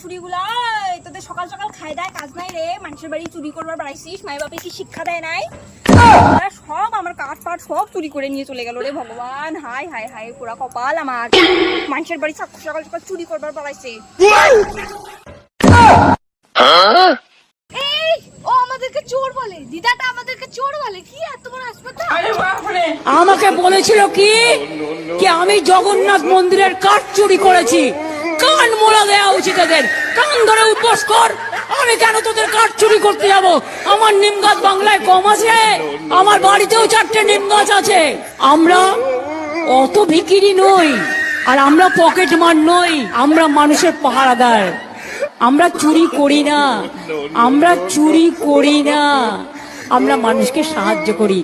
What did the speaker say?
বাছুরিগুলা তোদের সকাল সকাল খাই দেয় কাজ নাই রে, মানুষের বাড়ি চুরি করবার বাড়াইছিস, মাই বাপে কি শিক্ষা দেয় নাই? সব আমার কাঠ পাট সব চুরি করে নিয়ে চলে গেল রে ভগবান। হাই হাই হাই, পুরা কপাল আমার, মানুষের বাড়ি সকাল সকাল চুরি করবার বাড়াইছে। ও আমাদেরকে চোর বলে, দিদাটা আমাদেরকে চোর বলে, কি এত বড় হাসপাতাল? আমাকে বলেছিল কি আমি জগন্নাথ মন্দিরের কাঠ চুরি করেছি। কান মোড়া দেওয়া উচিত এদের, কান ধরে উপোস কর। আমি কেন তোদের কাঠ চুরি করতে যাব? আমার নিম গাছ বাংলায় কম আছে? আমার বাড়িতেও 4টে নিম গাছ আছে। আমরা অত ভিখিরি নই, আর আমরা পকেট মার নই। আমরা মানুষের পাহারাদার। আমরা চুরি করি না, আমরা চুরি করি না, আমরা মানুষকে সাহায্য করি।